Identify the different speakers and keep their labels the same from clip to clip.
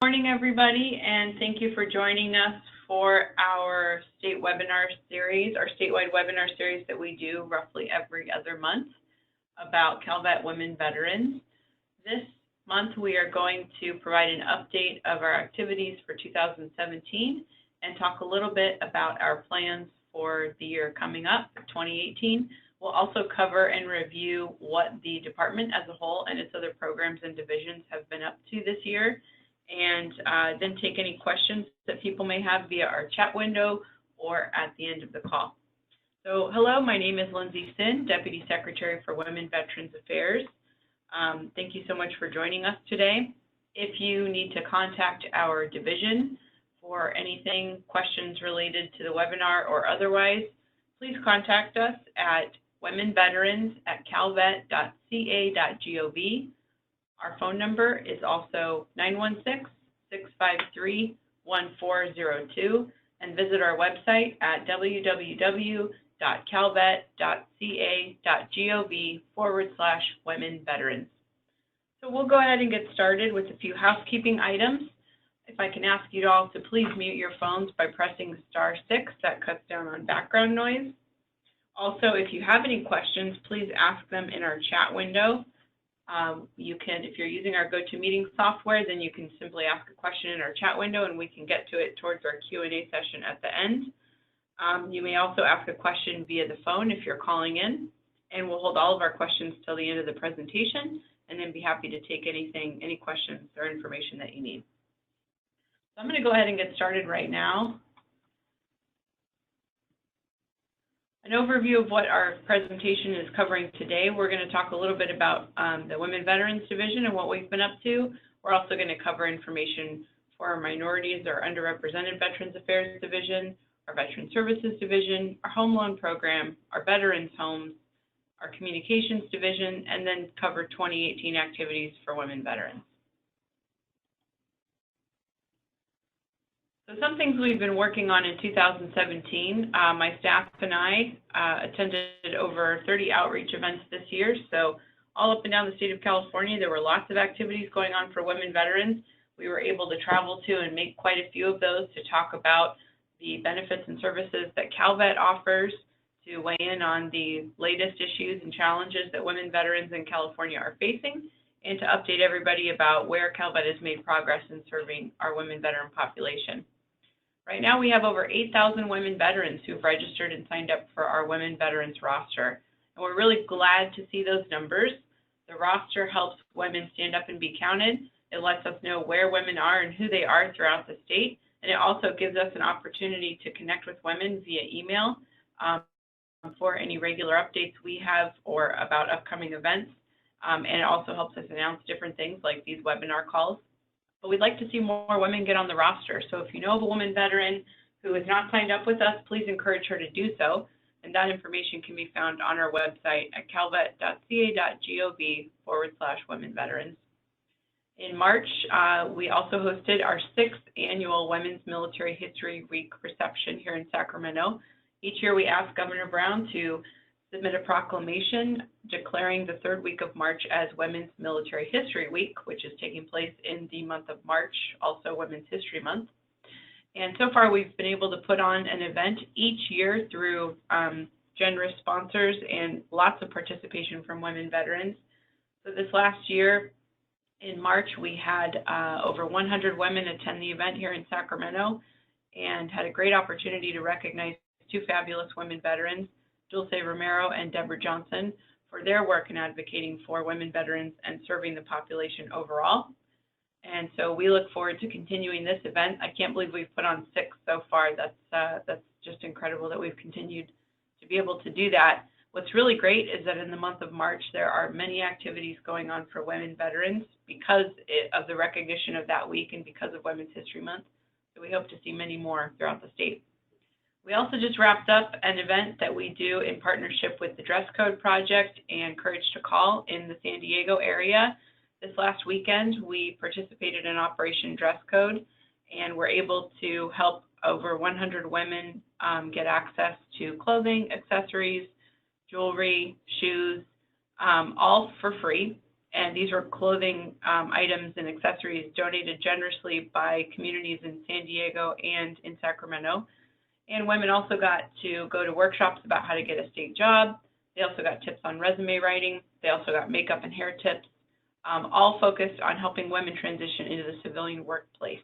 Speaker 1: Morning, everybody, and thank you for joining us for our state webinar series, our statewide webinar series that we do roughly every other month about CalVet women veterans. This month, we are going to provide an update of our activities for 2017 and talk a little bit about our plans for the year coming up, 2018. We'll also cover and review what the department as a whole and its other programs and divisions have been up to this year, and then take any questions that people may have via our chat window or at the end of the call. So hello, my name is Lindsay Sin, Deputy Secretary for Women Veterans Affairs. Thank you so much for joining us today. If you need to contact our division for anything, questions related to the webinar or otherwise, please contact us at womenveterans@calvet.ca.gov. Our phone number is also 916-653-1402, and visit our website at www.calvet.ca.gov/women-veterans. So we'll go ahead and get started with a few housekeeping items. If I can ask you all to please mute your phones by pressing *6, that cuts down on background noise. Also, if you have any questions, please ask them in our chat window. You can, if you're using our GoToMeeting software, then you can simply ask a question in our chat window and we can get to it towards our Q&A session at the end. You may also ask a question via the phone if you're calling in, and we'll hold all of our questions till the end of the presentation and then be happy to take any questions or information that you need. So I'm going to go ahead and get started right now. An overview of what our presentation is covering today. We're going to talk a little bit about the Women Veterans Division and what we've been up to. We're also going to cover information for our minorities, our underrepresented Veterans Affairs Division, our Veteran Services Division, our Home Loan Program, our Veterans Homes, our Communications Division, and then cover 2018 activities for women veterans. So some things we've been working on in 2017, my staff and I attended over 30 outreach events this year. So all up and down the state of California, there were lots of activities going on for women veterans. We were able to travel to and make quite a few of those to talk about the benefits and services that CalVet offers, to weigh in on the latest issues and challenges that women veterans in California are facing, and to update everybody about where CalVet has made progress in serving our women veteran population. Right now, we have over 8,000 women veterans who've registered and signed up for our women veterans roster. And we're really glad to see those numbers. The roster helps women stand up and be counted. It lets us know where women are and who they are throughout the state. And it also gives us an opportunity to connect with women via email for any regular updates we have or about upcoming events. And it also helps us announce different things like these webinar calls. But we'd like to see more women get on the roster. So if you know of a woman veteran who is not signed up with us, please encourage her to do so. And that information can be found on our website at calvet.ca.gov/women-veterans. In March, we also hosted our 6th annual Women's Military History Week reception here in Sacramento. Each year we ask Governor Brown to submit a proclamation declaring the 3rd week of March as Women's Military History Week, which is taking place in the month of March, also Women's History Month. And so far, we've been able to put on an event each year through generous sponsors and lots of participation from women veterans. So this last year, in March, we had over 100 women attend the event here in Sacramento and had a great opportunity to recognize 2 fabulous women veterans, Dulce Romero and Deborah Johnson, for their work in advocating for women veterans and serving the population overall. And so we look forward to continuing this event. I can't believe we've put on 6 so far. That's just incredible that we've continued to be able to do that. What's really great is that in the month of March, there are many activities going on for women veterans because of the recognition of that week and because of Women's History Month. So we hope to see many more throughout the state. We also just wrapped up an event that we do in partnership with the Dress Code Project and Courage to Call in the San Diego area. This last weekend, we participated in Operation Dress Code and were able to help over 100 women get access to clothing, accessories, jewelry, shoes, all for free. and these were clothing items and accessories donated generously by communities in San Diego and in Sacramento. And women also got to go to workshops about how to get a state job. They also got tips on resume writing. They also got makeup and hair tips, all focused on helping women transition into the civilian workplace.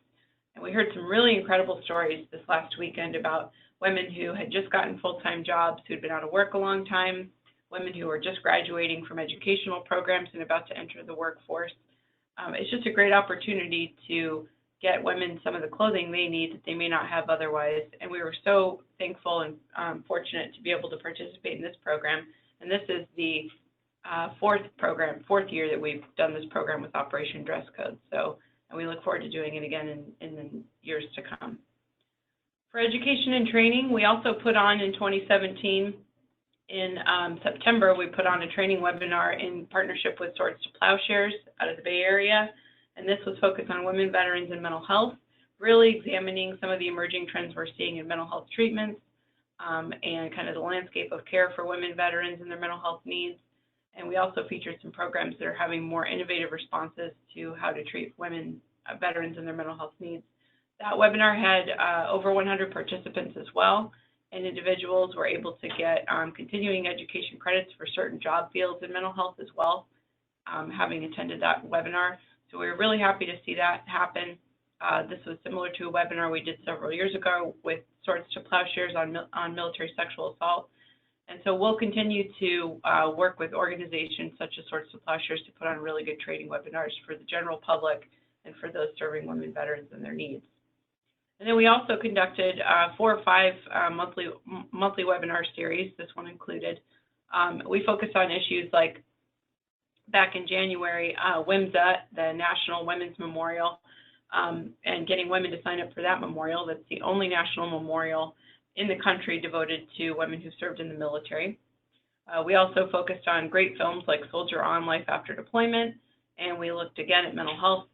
Speaker 1: And we heard some really incredible stories this last weekend about women who had just gotten full-time jobs, who'd been out of work a long time, women who were just graduating from educational programs and about to enter the workforce. It's just a great opportunity to get women some of the clothing they need that they may not have otherwise. And we were so thankful and fortunate to be able to participate in this program. And this is the fourth year that we've done this program with Operation Dress Code. And we look forward to doing it again in the years to come. For education and training, we also put on in 2017, in September, we put on a training webinar in partnership with Swords to Plowshares out of the Bay Area. And this was focused on women veterans and mental health, really examining some of the emerging trends we're seeing in mental health treatments and kind of the landscape of care for women veterans and their mental health needs. And we also featured some programs that are having more innovative responses to how to treat women veterans and their mental health needs. That webinar had over 100 participants as well, and individuals were able to get continuing education credits for certain job fields in mental health as well, having attended that webinar. So we were really happy to see that happen. This was similar to a webinar we did several years ago with Swords to Plowshares on military sexual assault. And so we'll continue to work with organizations such as Swords to Plowshares to put on really good training webinars for the general public and for those serving women veterans and their needs. And then we also conducted 4 or 5 monthly webinar series, this one included. We focused on issues like, back in January, WMSA, the National Women's Memorial, and getting women to sign up for that memorial. That's the only national memorial in the country devoted to women who served in the military. We also focused on great films like Soldier On, Life After Deployment, and we looked again at mental health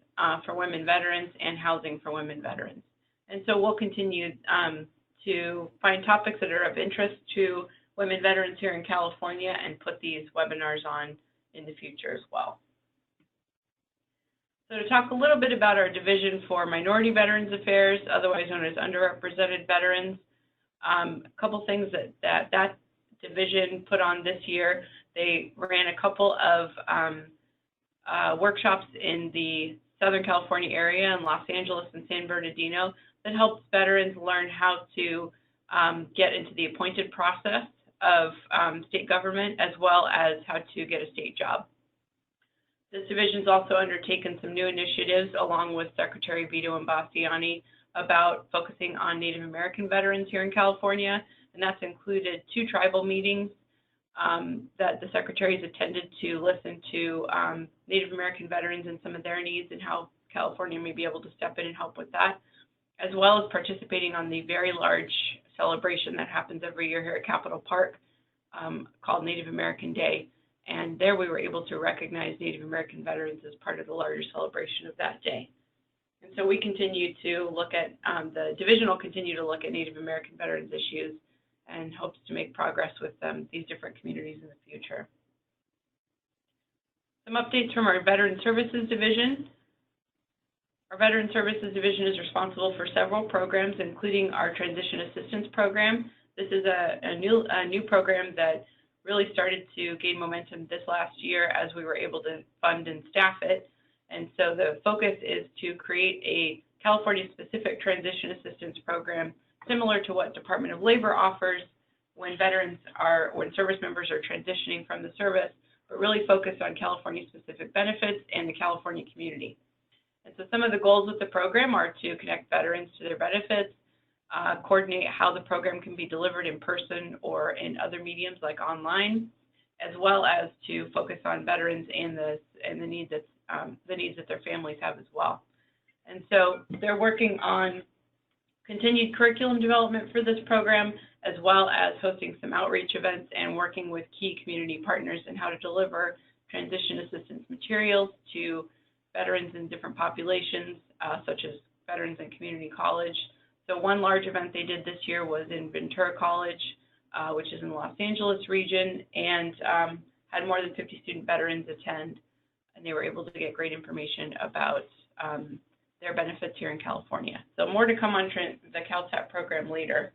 Speaker 1: for women veterans and housing for women veterans. And so we'll continue to find topics that are of interest to women veterans here in California and put these webinars on in the future as well. So to talk a little bit about our Division for Minority Veterans Affairs, otherwise known as Underrepresented Veterans, a couple things that division put on this year. They ran a couple of workshops in the Southern California area in Los Angeles and San Bernardino that helps veterans learn how to get into the appointed process of state government, as well as how to get a state job. This division's also undertaken some new initiatives along with Secretary Vito Imbasciani about focusing on Native American veterans here in California, and that's included 2 tribal meetings that the secretaries attended to listen to Native American veterans and some of their needs and how California may be able to step in and help with that, as well as participating on the very large celebration that happens every year here at Capitol Park called Native American Day. And there we were able to recognize Native American veterans as part of the larger celebration of that day. And so we continue to look at, the division will continue to look at Native American veterans issues and hopes to make progress with these different communities in the future. Some updates from our Veteran Services Division. Our Veteran Services Division is responsible for several programs, including our Transition Assistance Program. This is a new program that really started to gain momentum this last year as we were able to fund and staff it. And so the focus is to create a California-specific transition assistance program similar to what Department of Labor offers when service members are transitioning from the service, but really focused on California-specific benefits and the California community. And so some of the goals with the program are to connect veterans to their benefits, coordinate how the program can be delivered in person or in other mediums like online, as well as to focus on veterans and the needs that their families have as well. And so they're working on continued curriculum development for this program, as well as hosting some outreach events and working with key community partners in how to deliver transition assistance materials to veterans in different populations, such as veterans in community college. So one large event they did this year was in Ventura College, which is in the Los Angeles region, and had more than 50 student veterans attend. and they were able to get great information about their benefits here in California. So more to come on the CalTAP program later.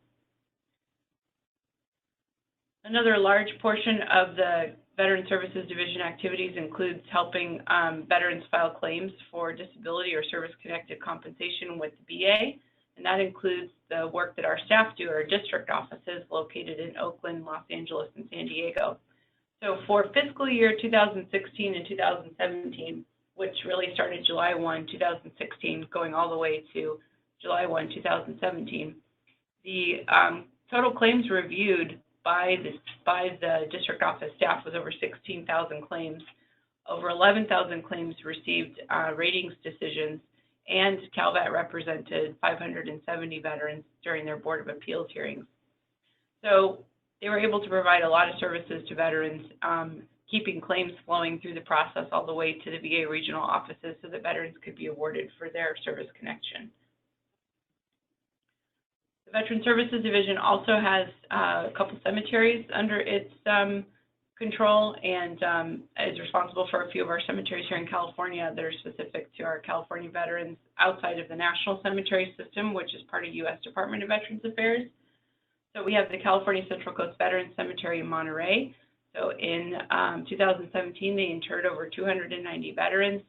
Speaker 1: Another large portion of the Veteran Services Division activities includes helping veterans file claims for disability or service-connected compensation with the VA, and that includes the work that our staff do at our district offices located in Oakland, Los Angeles, and San Diego. So for fiscal year 2016 and 2017, which really started July 1, 2016, going all the way to July 1, 2017, the total claims reviewed by the district office staff was over 16,000 claims. Over 11,000 claims received ratings decisions, and CalVet represented 570 veterans during their Board of Appeals hearings. So they were able to provide a lot of services to veterans, keeping claims flowing through the process all the way to the VA regional offices so that veterans could be awarded for their service connection. The Veteran Services Division also has a couple cemeteries under its control and is responsible for a few of our cemeteries here in California that are specific to our California veterans outside of the National Cemetery System, which is part of U.S. Department of Veterans Affairs. So we have the California Central Coast Veterans Cemetery in Monterey. So in 2017, they interred over 290 veterans,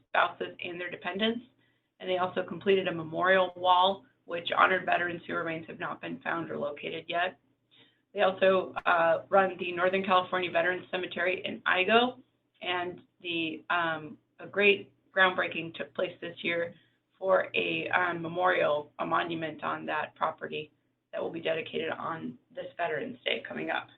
Speaker 1: spouses, and their dependents. And they also completed a memorial wall, which honored veterans whose remains have not been found or located yet. They also run the Northern California Veterans Cemetery in Igo, and a great groundbreaking took place this year for a memorial, a monument on that property that will be dedicated on this Veterans Day coming up.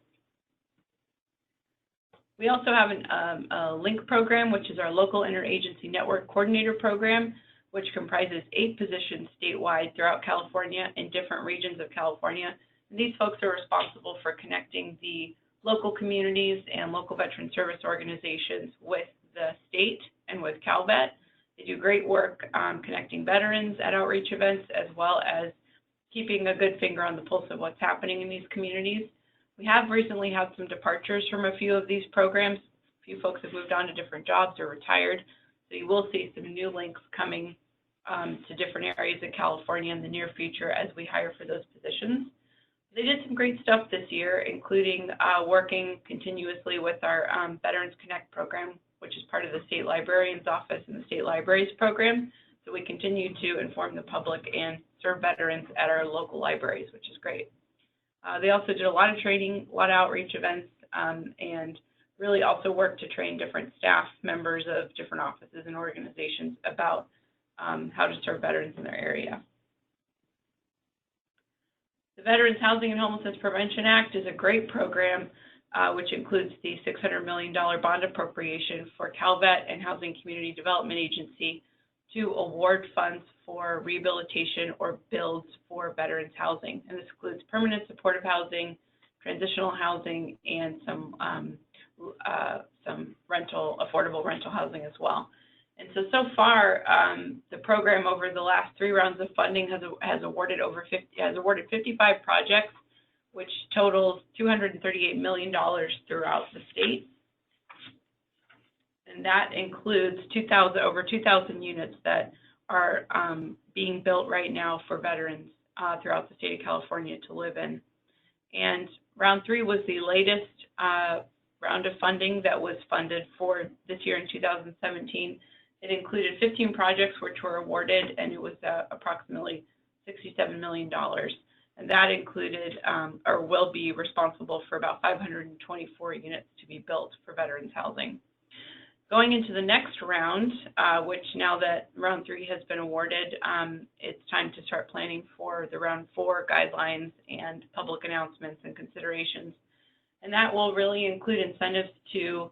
Speaker 1: We also have a LINK program, which is our Local Interagency Network Coordinator program, which comprises 8 positions statewide throughout California in different regions of California. And these folks are responsible for connecting the local communities and local veteran service organizations with the state and with CalVet. They do great work connecting veterans at outreach events, as well as keeping a good finger on the pulse of what's happening in these communities. We have recently had some departures from a few of these programs. A few folks have moved on to different jobs or retired. So you will see some new links coming to different areas of California in the near future as we hire for those positions. They did some great stuff this year, including working continuously with our Veterans Connect program, which is part of the State Librarian's Office and the State Libraries program. So we continue to inform the public and serve veterans at our local libraries, which is great. They also did a lot of training, a lot of outreach events, and really also worked to train different staff members of different offices and organizations about how to serve veterans in their area. The Veterans Housing and Homelessness Prevention Act is a great program, which includes the $600 million bond appropriation for CalVet and Housing Community Development Agency to award funds for rehabilitation or builds for veterans housing. And this includes permanent supportive housing, transitional housing, and some affordable rental housing as well. And so far, the program over the last 3 rounds of funding has awarded 55 projects, which totals $238 million throughout the state. And that includes over 2,000 units that are being built right now for veterans throughout the state of California to live in. And round 3 was the latest round of funding that was funded for this year in 2017. It included 15 projects which were awarded, and it was approximately $67 million. And that included, or will be responsible for about 524 units to be built for veterans housing. Going into the next round, which now that round 3 has been awarded, it's time to start planning for the round 4 guidelines and public announcements and considerations. And that will really include incentives to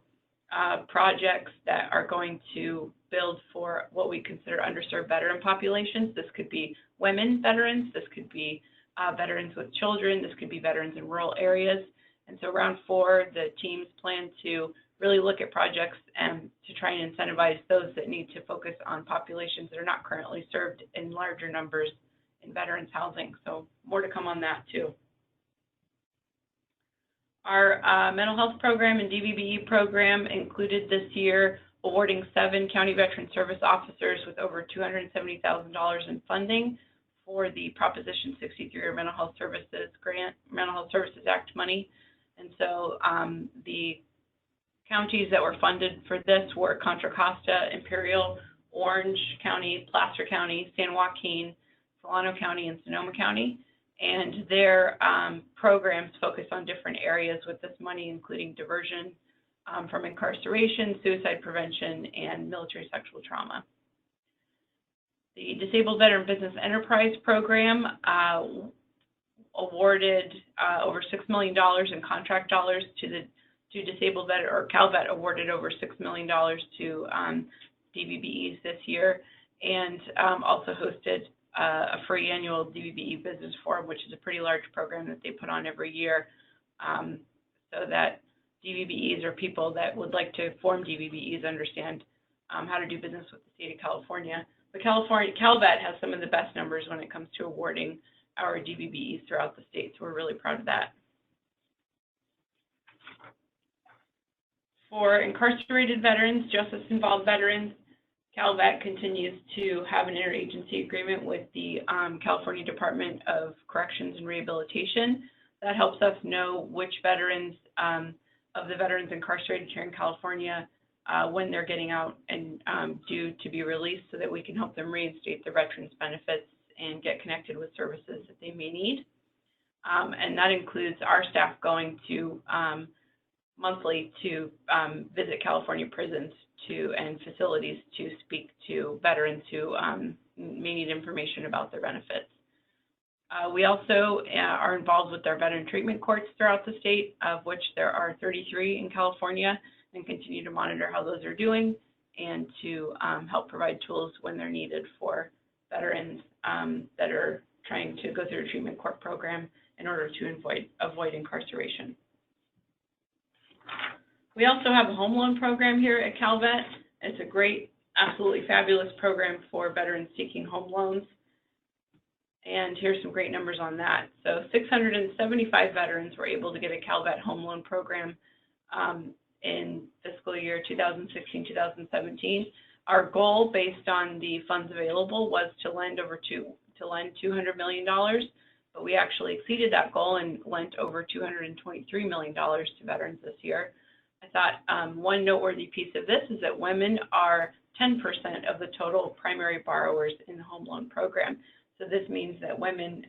Speaker 1: projects that are going to build for what we consider underserved veteran populations. This could be women veterans, this could be veterans with children, this could be veterans in rural areas. And so round 4, the teams plan to really look at projects and to try and incentivize those that need to focus on populations that are not currently served in larger numbers in veterans housing. So more to come on that too. Our mental health program and DVBE program included this year awarding 7 county veteran service officers with over $270,000 in funding for the Proposition 63 or Mental Health Services Grant, Mental Health Services Act money. And so the counties that were funded for this were Contra Costa, Imperial, Orange County, Placer County, San Joaquin, Solano County, and Sonoma County. And their programs focus on different areas with this money, including diversion from incarceration, suicide prevention, and military sexual trauma. The Disabled Veteran Business Enterprise Program awarded over $6 million in contract dollars to disabled veterans, or CalVet awarded over $6 million to DVBEs this year, and also hosted a free annual DVBE Business Forum, which is a pretty large program that they put on every year, so that DVBEs, or people that would like to form DVBEs, understand how to do business with the state of California. But CalVet has some of the best numbers when it comes to awarding our DVBEs throughout the state, so we're really proud of that. For incarcerated veterans, justice-involved veterans, CalVet continues to have an interagency agreement with the California Department of Corrections and Rehabilitation. That helps us know which veterans of the veterans incarcerated here in California when they're getting out and due to be released, so that we can help them reinstate their veterans benefits and get connected with services that they may need. And that includes our staff going to monthly to visit California prisons and facilities to speak to veterans who may need information about their benefits. We also are involved with our veteran treatment courts throughout the state, of which there are 33 in California, and continue to monitor how those are doing and to help provide tools when they're needed for veterans that are trying to go through a treatment court program in order to avoid incarceration. We also have a home loan program here at CalVet. It's a great, absolutely fabulous program for veterans seeking home loans. And here's some great numbers on that. So 675 veterans were able to get a CalVet home loan program in fiscal year 2016-2017. Our goal, based on the funds available, was to lend $200 million, but we actually exceeded that goal and lent over $223 million to veterans this year. I thought one noteworthy piece of this is that women are 10% of the total primary borrowers in the home loan program. So this means that women,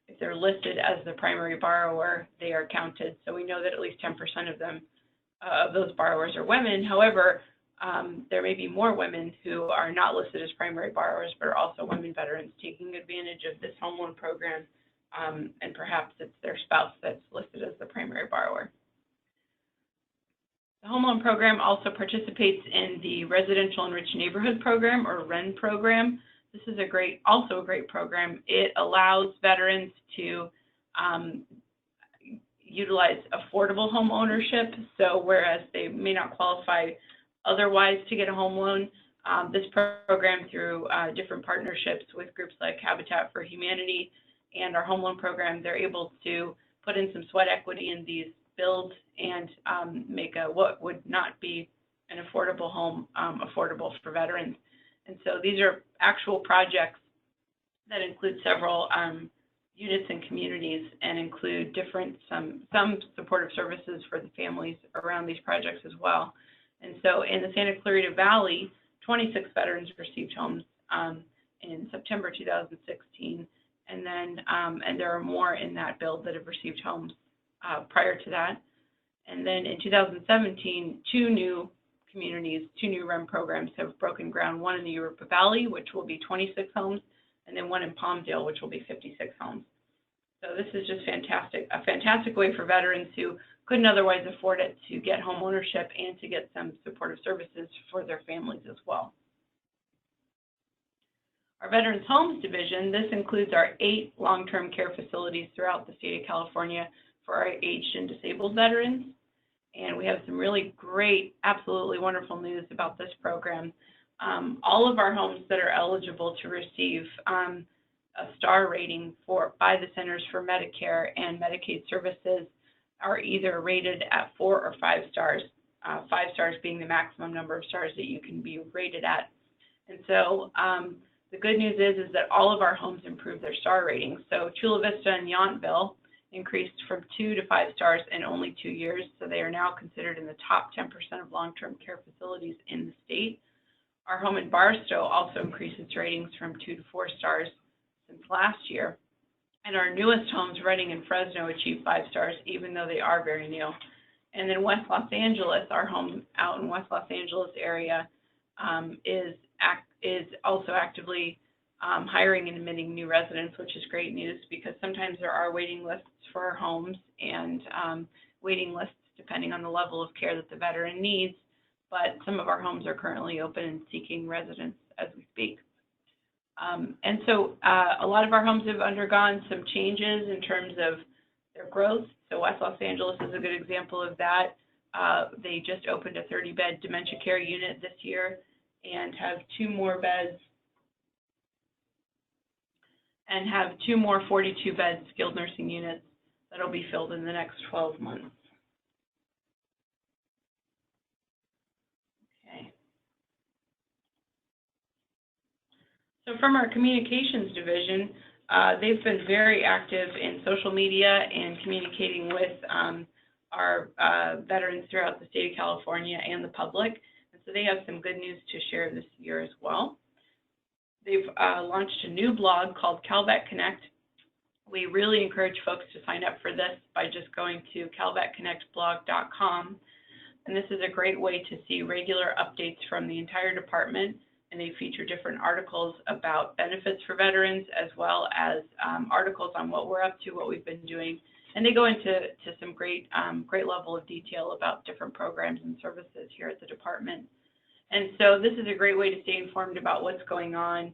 Speaker 1: if they're listed as the primary borrower, they are counted. So we know that at least 10% of them, of those borrowers, are women. However, there may be more women who are not listed as primary borrowers, but are also women veterans taking advantage of this home loan program, and perhaps it's their spouse that's listed as the primary borrower. The home loan program also participates in the Residential Enriched Neighborhood Program, or REN program. This is also a great program. It allows veterans to utilize affordable home ownership. So whereas they may not qualify otherwise to get a home loan, this program, through different partnerships with groups like Habitat for Humanity and our home loan program, they're able to put in some sweat equity in these builds and make what would not be an affordable home affordable for veterans. And so these are actual projects that include several units and communities, and include some supportive services for the families around these projects as well. And so in the Santa Clarita Valley, 26 veterans received homes in September 2016, and then and there are more in that build that have received homes prior to that. And then in 2017, two new REM programs have broken ground, one in the Europa Valley, which will be 26 homes, and then one in Palmdale, which will be 56 homes. So this is just fantastic, a fantastic way for veterans who couldn't otherwise afford it to get home ownership and to get some supportive services for their families as well. Our Veterans Homes Division, this includes our 8 long-term care facilities throughout the state of California for our aged and disabled veterans. And we have some really great, absolutely wonderful news about this program. All of our homes that are eligible to receive a star rating by the Centers for Medicare and Medicaid Services are either rated at 4 or 5 stars. 5 stars being the maximum number of stars that you can be rated at. And so the good news is that all of our homes improved their star ratings. So Chula Vista and Yountville increased from 2 to 5 stars in only 2 years, so they are now considered in the top 10% of long-term care facilities in the state. Our home in Barstow also increased its ratings from 2 to 4 stars since last year. And our newest homes, Redding and Fresno, achieved 5 stars, even though they are very new. And then West Los Angeles, our home out in West Los Angeles area, is also actively hiring and admitting new residents, which is great news because sometimes there are waiting lists for our homes and waiting lists depending on the level of care that the veteran needs. But some of our homes are currently open and seeking residents as we speak. And so a lot of our homes have undergone some changes in terms of their growth. So West Los Angeles is a good example of that. They just opened a 30-bed dementia care unit this year and have 2 more beds and have 2 more 42-bed skilled nursing units that will be filled in the next 12 months. Okay. So from our communications division, they've been very active in social media and communicating with our veterans throughout the state of California and the public. And so they have some good news to share this year as well. They've launched a new blog called CalVet Connect. We really encourage folks to sign up for this by just going to calvet.ca.gov. And this is a great way to see regular updates from the entire department. And they feature different articles about benefits for veterans, as well as articles on what we're up to, what we've been doing. And they go into some great level of detail about different programs and services here at the department. And so this is a great way to stay informed about what's going on.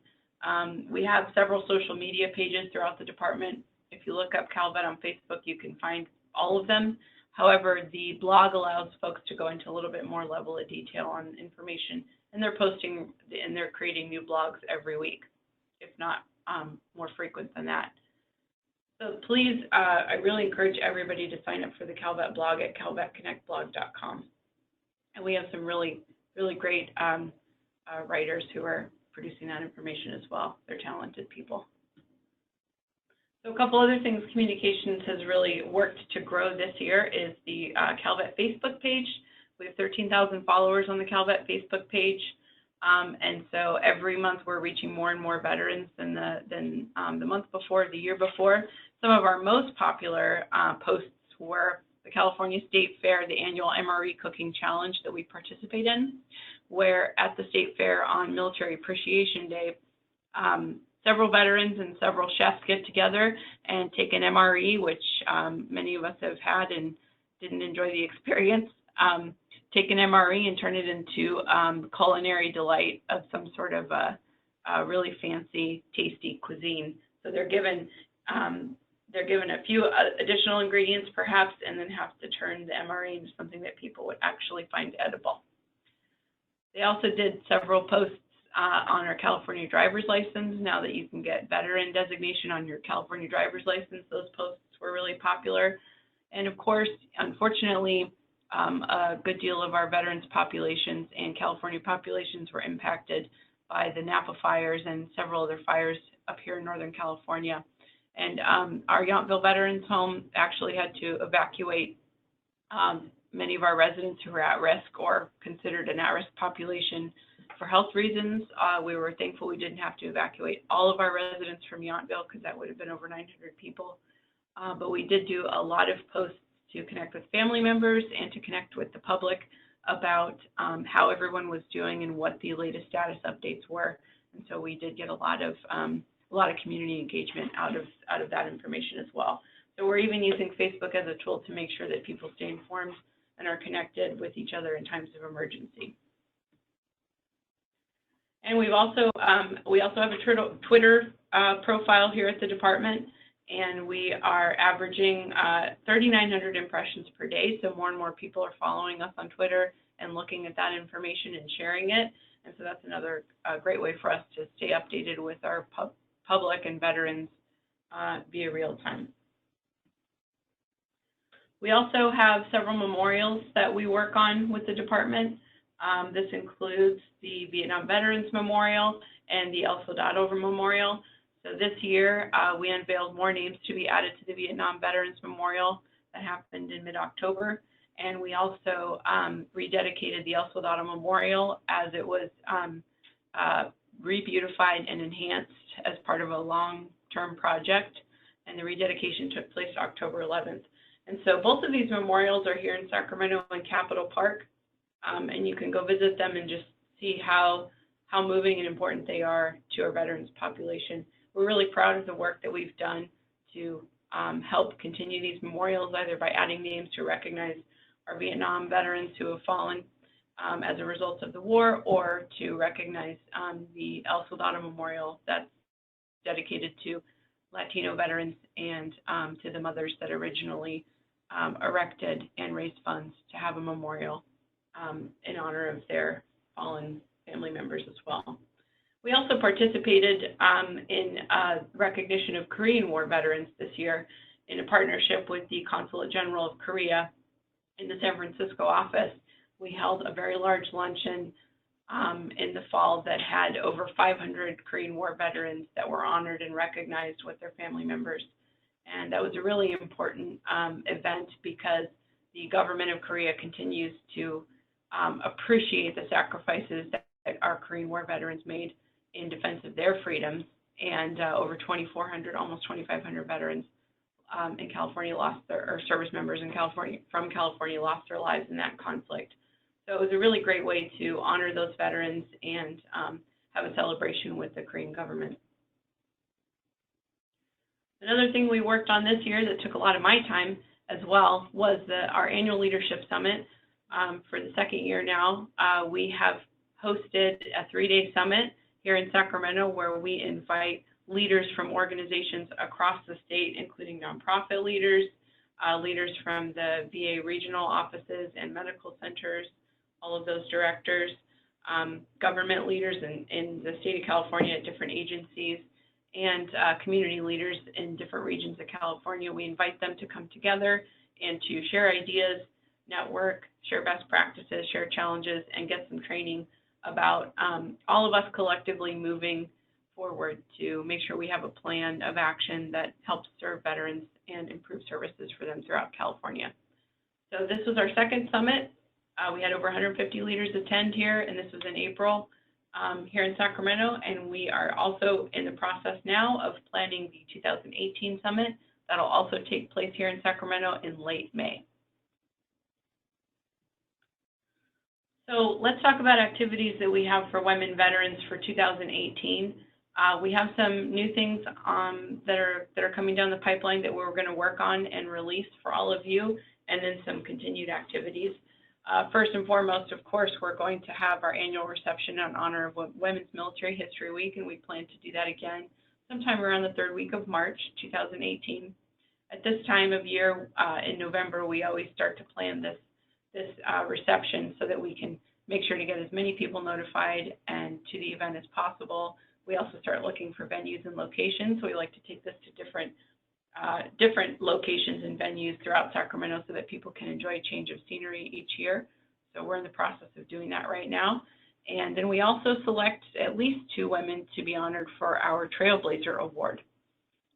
Speaker 1: We have several social media pages throughout the department. If you look up CalVet on Facebook, you can find all of them. However, the blog allows folks to go into a little bit more level of detail on information, and they're posting and they're creating new blogs every week, if not more frequent than that. So please, I really encourage everybody to sign up for the CalVet blog at calvetconnectblog.com. And we have some really great writers who are producing that information as well. They're talented people. So a couple other things communications has really worked to grow this year is the CalVet Facebook page. We have 13,000 followers on the CalVet Facebook page. And so every month we're reaching more and more veterans than the month before, the year before. Some of our most popular posts were the California State Fair, the annual MRE Cooking Challenge that we participate in, where at the State Fair on Military Appreciation Day, several veterans and several chefs get together and take an MRE, which many of us have had and didn't enjoy the experience. Take an MRE and turn it into culinary delight of some sort of a really fancy, tasty cuisine. So they're given a few additional ingredients perhaps, and then have to turn the MRE into something that people would actually find edible. They also did several posts on our California driver's license. Now that you can get veteran designation on your California driver's license, those posts were really popular. And of course, unfortunately, a good deal of our veterans populations and California populations were impacted by the Napa fires and several other fires up here in Northern California. And our Yountville Veterans Home actually had to evacuate many of our residents who were at risk or considered an at-risk population for health reasons. We were thankful we didn't have to evacuate all of our residents from Yountville because that would have been over 900 people. But we did do a lot of posts to connect with family members and to connect with the public about how everyone was doing and what the latest status updates were. And so we did get a lot of community engagement out of that information as well. So we're even using Facebook as a tool to make sure that people stay informed and are connected with each other in times of emergency. And we also have a Twitter profile here at the department, and we are averaging 3,900 impressions per day. So more and more people are following us on Twitter and looking at that information and sharing it. And so that's another great way for us to stay updated with our public and veterans via real time. We also have several memorials that we work on with the department. This includes the Vietnam Veterans Memorial and the El Soldado Memorial. So this year, we unveiled more names to be added to the Vietnam Veterans Memorial that happened in mid-October. And we also rededicated the El Soldado Memorial as it was re-beautified and enhanced as part of a long-term project. And the rededication took place October 11th. And so both of these memorials are here in Sacramento and Capitol Park. And you can go visit them and just see how moving and important they are to our veterans population. We're really proud of the work that we've done to help continue these memorials, either by adding names to recognize our Vietnam veterans who have fallen as a result of the war, or to recognize the El Soldado Memorial that's dedicated to Latino veterans and to the mothers that originally erected and raised funds to have a memorial in honor of their fallen family members as well. We also participated in recognition of Korean War veterans this year in a partnership with the Consulate General of Korea in the San Francisco office. We held a very large luncheon in the fall that had over 500 Korean War veterans that were honored and recognized with their family members. And that was a really important event because the government of Korea continues to appreciate the sacrifices that our Korean War veterans made in defense of their freedoms. And over 2,400, almost 2,500 veterans in California lost or service members in California, from California, lost their lives in that conflict. So it was a really great way to honor those veterans and have a celebration with the Korean government. Another thing we worked on this year that took a lot of my time as well was our annual leadership summit. For the second year now, we have hosted a 3-day summit here in Sacramento where we invite leaders from organizations across the state, including nonprofit leaders, leaders from the VA regional offices and medical centers, all of those directors, government leaders in the state of California at different agencies, and community leaders in different regions of California. We invite them to come together and to share ideas, network, share best practices, share challenges, and get some training about all of us collectively moving forward to make sure we have a plan of action that helps serve veterans and improve services for them throughout California. So this was our second summit. We had over 150 leaders attend here, and this was in April here in Sacramento, and we are also in the process now of planning the 2018 summit. That'll also take place here in Sacramento in late May. So let's talk about activities that we have for women veterans for 2018. We have some new things that are coming down the pipeline that we're going to work on and release for all of you, and then some continued activities. First and foremost, of course, we're going to have our annual reception in honor of Women's Military History Week, and we plan to do that again sometime around the 3rd week of March 2018. At this time of year, in November, we always start to plan this reception so that we can make sure to get as many people notified and to the event as possible. We also start looking for venues and locations. So we like to take this to different locations and venues throughout Sacramento so that people can enjoy a change of scenery each year. So we're in the process of doing that right now. And then we also select at least 2 women to be honored for our Trailblazer Award.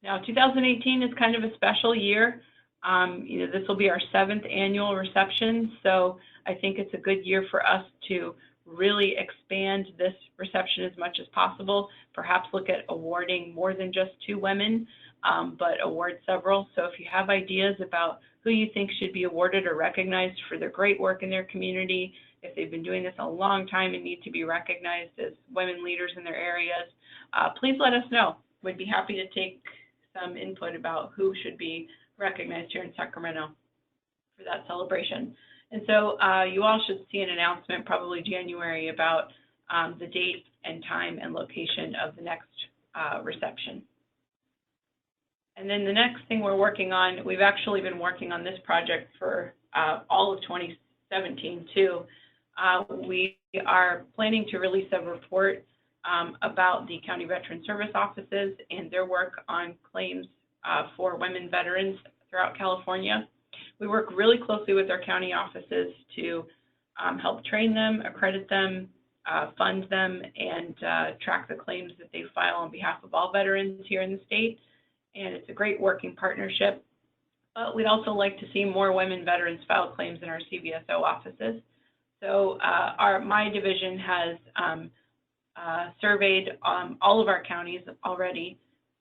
Speaker 1: Now, 2018 is kind of a special year. This will be our 7th annual reception, so I think it's a good year for us to really expand this reception as much as possible, perhaps look at awarding more than just 2 women, but award several. So if you have ideas about who you think should be awarded or recognized for their great work in their community, if they've been doing this a long time and need to be recognized as women leaders in their areas, please let us know. We'd be happy to take some input about who should be recognized here in Sacramento for that celebration. And so you all should see an announcement probably January about the date and time and location of the next reception. And then the next thing we're working on, we've actually been working on this project for all of 2017 too. We are planning to release a report about the County Veteran Service Offices and their work on claims for women veterans throughout California. We work really closely with our county offices to help train them, accredit them, fund them, and track the claims that they file on behalf of all veterans here in the state. And it's a great working partnership. But we'd also like to see more women veterans file claims in our CVSO offices. So my division has surveyed all of our counties already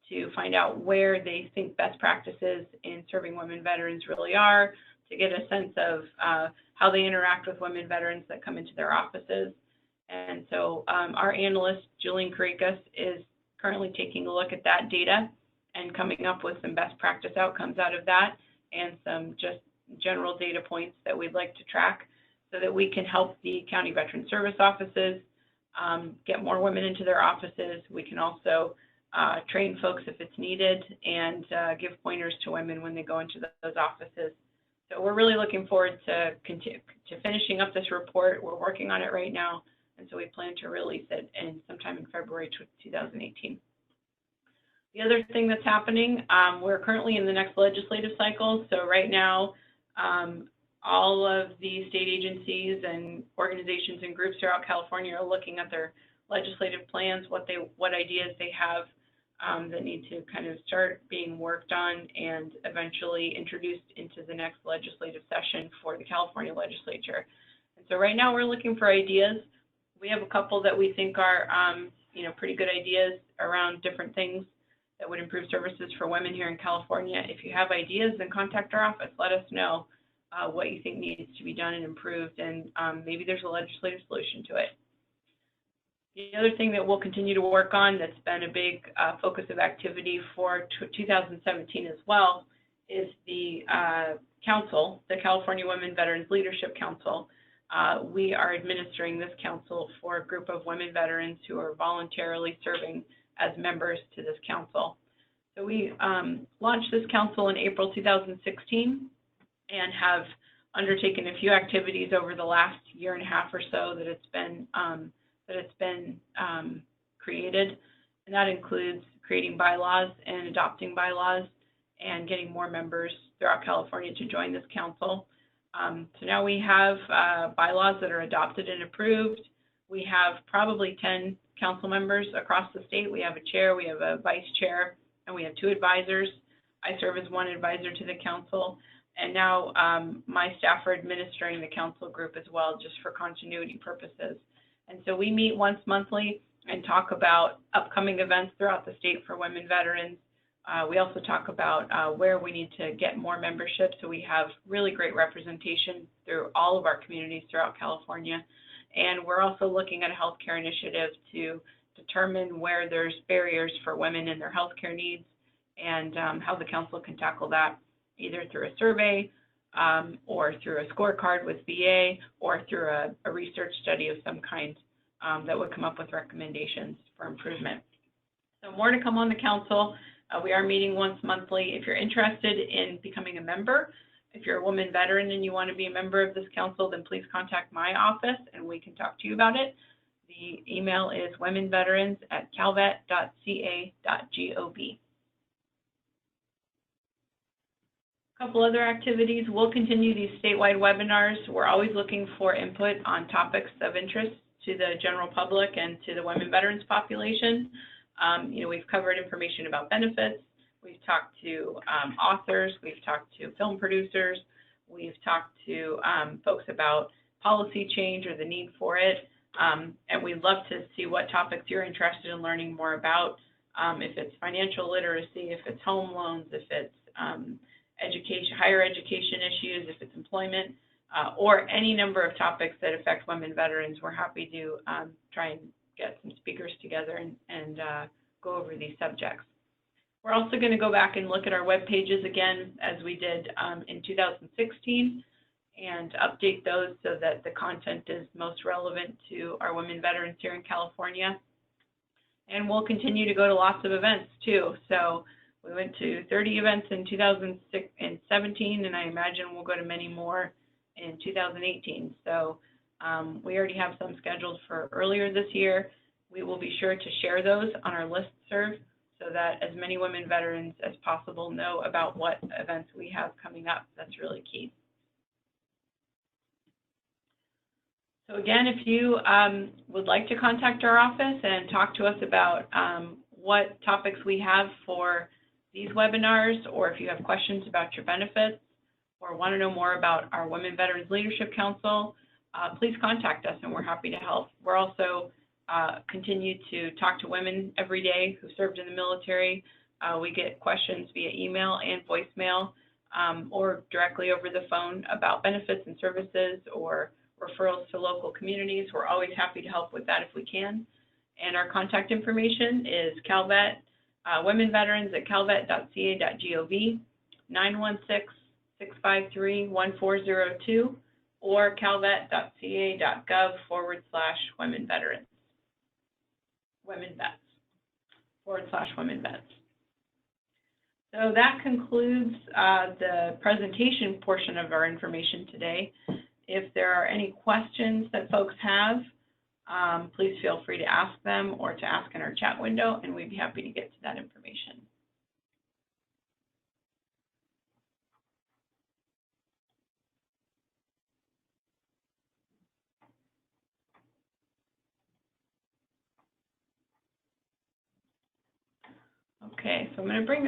Speaker 1: to find out where they think best practices in serving women veterans really are, to get a sense of how they interact with women veterans that come into their offices. And so our analyst, Julian Karikas, is currently taking a look at that data and coming up with some best practice outcomes out of that and some just general data points that we'd like to track so that we can help the county veteran service offices get more women into their offices. We can also train folks if it's needed and give pointers to women when they go into those offices. So we're really looking forward to finishing up this report. We're working on it right now, and so we plan to release it sometime in February 2018. The other thing that's happening, we're currently in the next legislative cycle. So right now, all of the state agencies and organizations and groups throughout California are looking at their legislative plans, what ideas they have that need to kind of start being worked on and eventually introduced into the next legislative session for the California legislature. And so right now we're looking for ideas. We have a couple that we think are pretty good ideas around different things that would improve services for women here in California. If you have ideas, then contact our office. Let us know what you think needs to be done and improved, and maybe there's a legislative solution to it. The other thing that we'll continue to work on that's been a big focus of activity for 2017 as well is the council, the California Women Veterans Leadership Council. We are administering this council for a group of women veterans who are voluntarily serving as members to this council. So we launched this council in April 2016 and have undertaken a few activities over the last year and a half or so that it's been created, and that includes creating bylaws and adopting bylaws and getting more members throughout California to join this council. So now we have bylaws that are adopted and approved. We have probably 10 council members across the state. We have a chair, we have a vice chair, and we have 2 advisors. I serve as one advisor to the council, and now my staff are administering the council group as well, just for continuity purposes. And so we meet once monthly and talk about upcoming events throughout the state for women veterans. We also talk about where we need to get more membership, so we have really great representation through all of our communities throughout California. And we're also looking at a healthcare initiative to determine where there's barriers for women in their healthcare needs and how the council can tackle that, either through a survey or through a scorecard with VA or through a research study of some kind that would come up with recommendations for improvement. So more to come on the council. We are meeting once monthly. If you're interested in becoming a member, if you're a woman veteran and you want to be a member of this council, then please contact my office and we can talk to you about it. The email is womenveterans@calvet.ca.gov. A couple other activities. We'll continue these statewide webinars. We're always looking for input on topics of interest to the general public and to the women veterans population. We've covered information about benefits. We've talked to authors. We've talked to film producers. We've talked to folks about policy change or the need for it. And we'd love to see what topics you're interested in learning more about. If it's financial literacy, if it's home loans, if it's education, higher education issues, if it's employment, or any number of topics that affect women veterans, we're happy to try and get some speakers together and go over these subjects. We're also going to go back and look at our web pages again, as we did in 2016, and update those so that the content is most relevant to our women veterans here in California. And we'll continue to go to lots of events too. So we went to 30 events in 2017, and I imagine we'll go to many more in 2018. So we already have some scheduled for earlier this year. We will be sure to share those on our listserv so that as many women veterans as possible know about what events we have coming up. That's really key. So again, if you would like to contact our office and talk to us about what topics we have for these webinars, or if you have questions about your benefits, or want to know more about our Women Veterans Leadership Council, please contact us and we're happy to help. We're also continue to talk to women every day who served in the military. We get questions via email and voicemail, or directly over the phone about benefits and services or referrals to local communities. We're always happy to help with that if we can. And our contact information is CalVet, women veterans at calvet.ca.gov, 916-653-1402, or calvet.ca.gov/women veterans, women vets, /women vets. So that concludes the presentation portion of our information today. If there are any questions that folks have, please feel free to ask them or to ask in our chat window, and we'd be happy to get to that information. Okay, so I'm going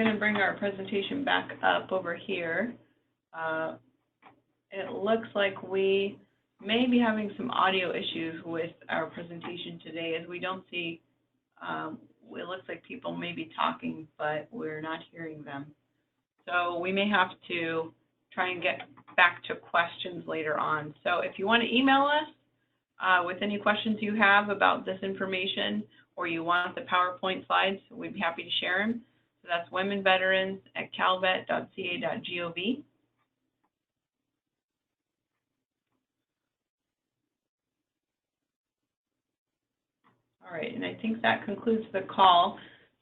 Speaker 1: to bring our presentation back up over here. It looks like we may be having some audio issues with our presentation today, as we don't see, it looks like people may be talking, but we're not hearing them. So we may have to try and get back to questions later on. So if you want to email us with any questions you have about this information, or you want the PowerPoint slides, we'd be happy to share them. So that's womenveterans@calvet.ca.gov. All right, and I think that concludes the call.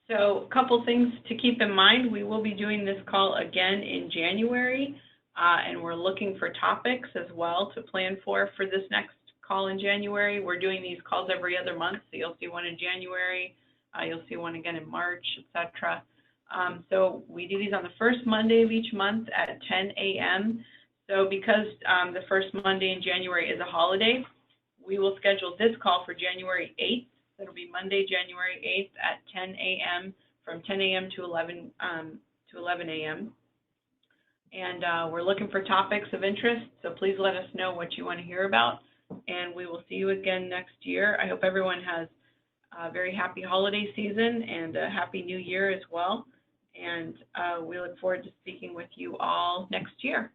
Speaker 1: So a couple things to keep in mind. We will be doing this call again in January, and we're looking for topics as well to plan for this next call in January. We're doing these calls every other month, so you'll see one in January, you'll see one again in March, etc. So we do these on the first Monday of each month at 10 a.m. So because the first Monday in January is a holiday, we will schedule this call for January 8th. It'll be Monday, January 8th at 10 a.m. from 10 a.m. to 11 a.m. And we're looking for topics of interest, so please let us know what you want to hear about, and we will see you again next year. I hope everyone has a very happy holiday season and a happy new year as well, and we look forward to speaking with you all next year.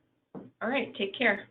Speaker 1: All right, take care.